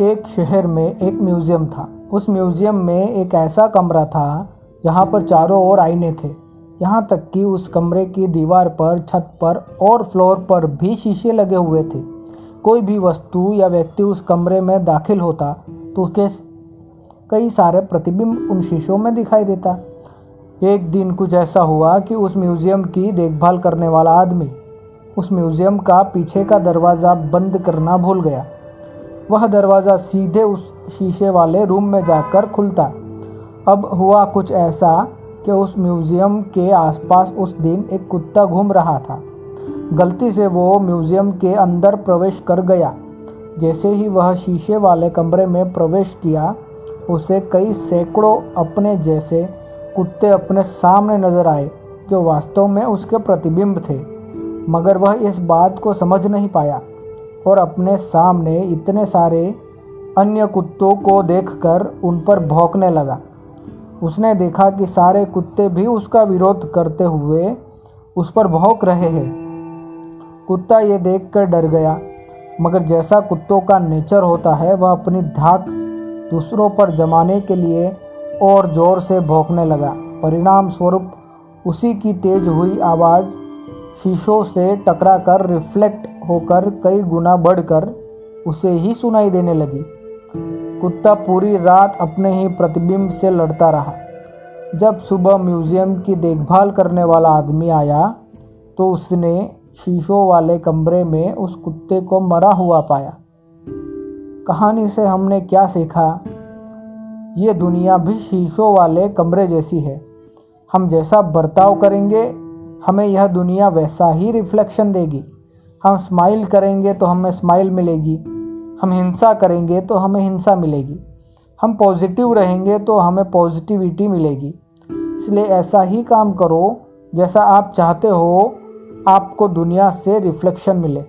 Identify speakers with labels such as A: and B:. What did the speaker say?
A: एक शहर में एक म्यूज़ियम था। उस म्यूज़ियम में एक ऐसा कमरा था जहाँ पर चारों ओर आईने थे। यहाँ तक कि उस कमरे की दीवार पर, छत पर और फ्लोर पर भी शीशे लगे हुए थे। कोई भी वस्तु या व्यक्ति उस कमरे में दाखिल होता तो उसके कई सारे प्रतिबिंब उन शीशों में दिखाई देता। एक दिन कुछ ऐसा हुआ कि उस म्यूज़ियम की देखभाल करने वाला आदमी उस म्यूज़ियम का पीछे का दरवाज़ा बंद करना भूल गया। वह दरवाज़ा सीधे उस शीशे वाले रूम में जाकर खुलता। अब हुआ कुछ ऐसा कि उस म्यूज़ियम के आसपास उस दिन एक कुत्ता घूम रहा था। गलती से वो म्यूज़ियम के अंदर प्रवेश कर गया। जैसे ही वह शीशे वाले कमरे में प्रवेश किया, उसे कई सैकड़ों अपने जैसे कुत्ते अपने सामने नजर आए, जो वास्तव में उसके प्रतिबिंब थे। मगर वह इस बात को समझ नहीं पाया और अपने सामने इतने सारे अन्य कुत्तों को देखकर उन पर भौंकने लगा। उसने देखा कि सारे कुत्ते भी उसका विरोध करते हुए उस पर भौंक रहे हैं। कुत्ता ये देखकर डर गया, मगर जैसा कुत्तों का नेचर होता है, वह अपनी धाक दूसरों पर जमाने के लिए और ज़ोर से भौंकने लगा। परिणाम स्वरूप उसी की तेज हुई आवाज़ शीशों से टकराकर रिफ्लेक्ट होकर कई गुना बढ़कर उसे ही सुनाई देने लगी। कुत्ता पूरी रात अपने ही प्रतिबिंब से लड़ता रहा। जब सुबह म्यूज़ियम की देखभाल करने वाला आदमी आया तो उसने शीशों वाले कमरे में उस कुत्ते को मरा हुआ पाया। कहानी से हमने क्या सीखा? ये दुनिया भी शीशों वाले कमरे जैसी है। हम जैसा बर्ताव करेंगे, हमें यह दुनिया वैसा ही रिफ्लेक्शन देगी। हम स्माइल करेंगे तो हमें स्माइल मिलेगी, हम हिंसा करेंगे तो हमें हिंसा मिलेगी, हम पॉजिटिव रहेंगे तो हमें पॉजिटिविटी मिलेगी। इसलिए ऐसा ही काम करो जैसा आप चाहते हो आपको दुनिया से रिफ्लेक्शन मिले।